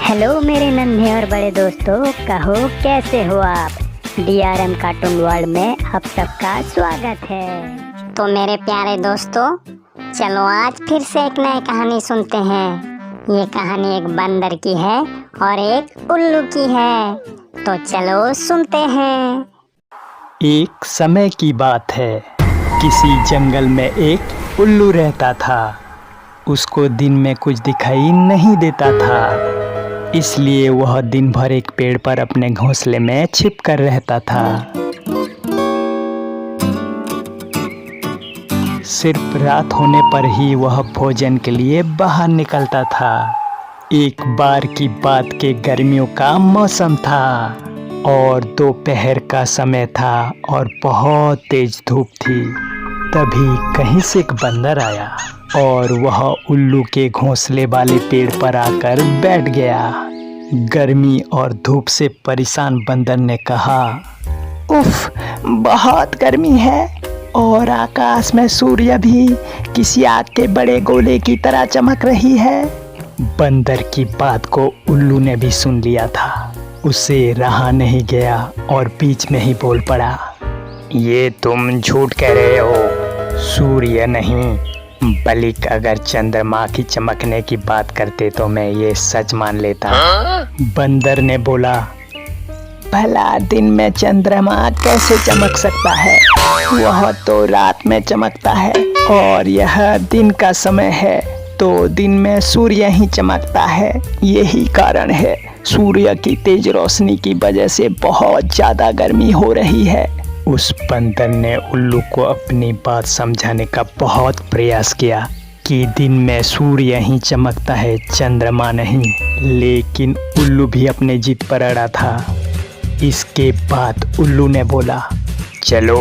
Hello मेरे नन्हे और बड़े दोस्तों, कहो कैसे हो आप। DRM कार्टून वर्ल्ड में आप सबका स्वागत है। तो मेरे प्यारे दोस्तों, चलो आज फिर से एक नई कहानी सुनते हैं। ये कहानी एक बंदर की है और एक उल्लू की है, तो चलो सुनते हैं। एक समय की बात है, किसी जंगल में एक उल्लू रहता था। उसको दिन में कुछ दिखाई नहीं देता था, इसलिए वह दिन भर एक पेड़ पर अपने घोंसले में छिप कर रहता था। सिर्फ रात होने पर ही वह भोजन के लिए बाहर निकलता था। एक बार की बात के गर्मियों का मौसम था और दोपहर का समय था और बहुत तेज धूप थी। तभी कहीं से एक बंदर आया और वह उल्लू के घोंसले वाले पेड़ पर आकर बैठ गया। गर्मी और धूप से परेशान बंदर ने कहा, उफ, बहुत गर्मी है और आकाश में सूर्य भी किसी आग के बड़े गोले की तरह चमक रही है। बंदर की बात को उल्लू ने भी सुन लिया था। उसे रहा नहीं गया और बीच में ही बोल पड़ा, ये तुम झूठ कह रहे हो। सूर्य नहीं बल्कि अगर चंद्रमा की चमकने की बात करते तो मैं ये सच मान लेता। बंदर ने बोला, भला दिन में चंद्रमा कैसे चमक सकता है, वह तो रात में चमकता है और यह दिन का समय है, तो दिन में सूर्य ही चमकता है। यही कारण है सूर्य की तेज रोशनी की वजह से बहुत ज्यादा गर्मी हो रही है। उस बंदर ने उल्लू को अपनी बात समझाने का बहुत प्रयास किया कि दिन में सूर्य ही चमकता है, चंद्रमा नहीं। लेकिन उल्लू भी अपने जिद पर अड़ा था। इसके बाद उल्लू ने बोला, चलो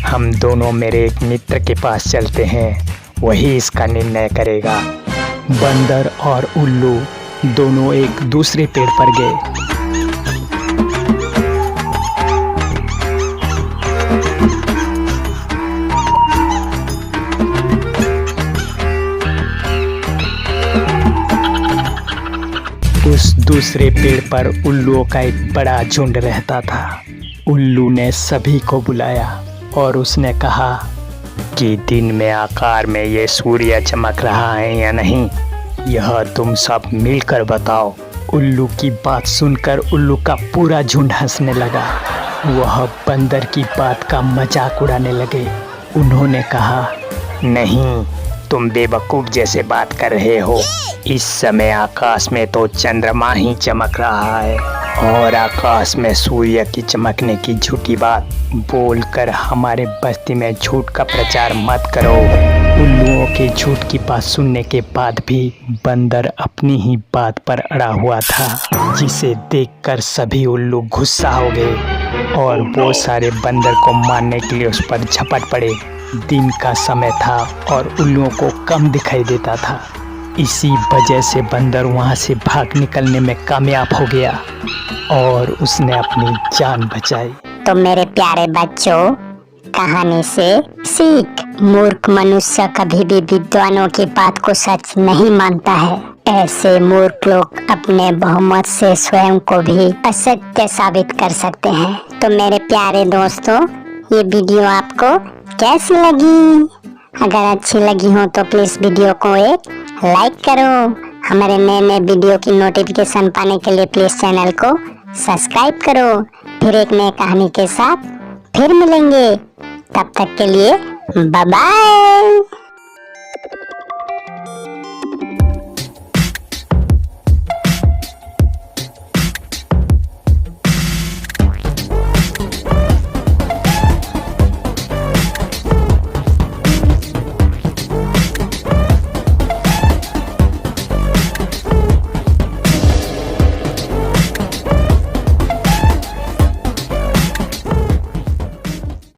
हम दोनों मेरे एक मित्र के पास चलते हैं, वही इसका निर्णय करेगा। बंदर और उल्लू दोनों एक दूसरे पेड़ पर गए। उस दूसरे पेड़ पर उल्लुओं का एक बड़ा झुंड रहता था। उल्लू ने सभी को बुलाया और उसने कहा कि दिन में आकार में ये सूर्य चमक रहा है या नहीं, यह तुम सब मिलकर बताओ। उल्लू की बात सुनकर उल्लू का पूरा झुंड हंसने लगा। वह बंदर की बात का मजाक उड़ाने लगे। उन्होंने कहा, नहीं, तुम बेवकूफ जैसे बात कर रहे हो। इस समय आकाश में तो चंद्रमा ही चमक रहा है और आकाश में सूर्य की चमकने की झूठी बात बोलकर हमारे बस्ती में झूठ का प्रचार मत करो। उल्लुओं के झूठ की बात सुनने के बाद भी बंदर अपनी ही बात पर अड़ा हुआ था, जिसे देखकर सभी उल्लू गुस्सा हो गए और वो सारे बंदर को मारने के लिए उस पर झपट पड़े। दिन का समय था और उल्लुओं को कम दिखाई देता था, इसी वजह से बंदर वहां से भाग निकलने में कामयाब हो गया और उसने अपनी जान बचाई। तो मेरे प्यारे बच्चों, कहानी से सीख, मूर्ख मनुष्य कभी भी विद्वानों की बात को सच नहीं मानता है। ऐसे मूर्ख लोग अपने बहुमत से स्वयं को भी असत्य साबित कर सकते हैं। तो मेरे प्यारे दोस्तों, ये वीडियो आपको कैसी लगी? अगर अच्छी लगी हो तो प्लीज वीडियो को एक लाइक करो। हमारे नए नए वीडियो की नोटिफिकेशन पाने के लिए प्लीज चैनल को सब्सक्राइब करो। फिर एक नई कहानी के साथ फिर मिलेंगे, तब तक के लिए बाय बाय।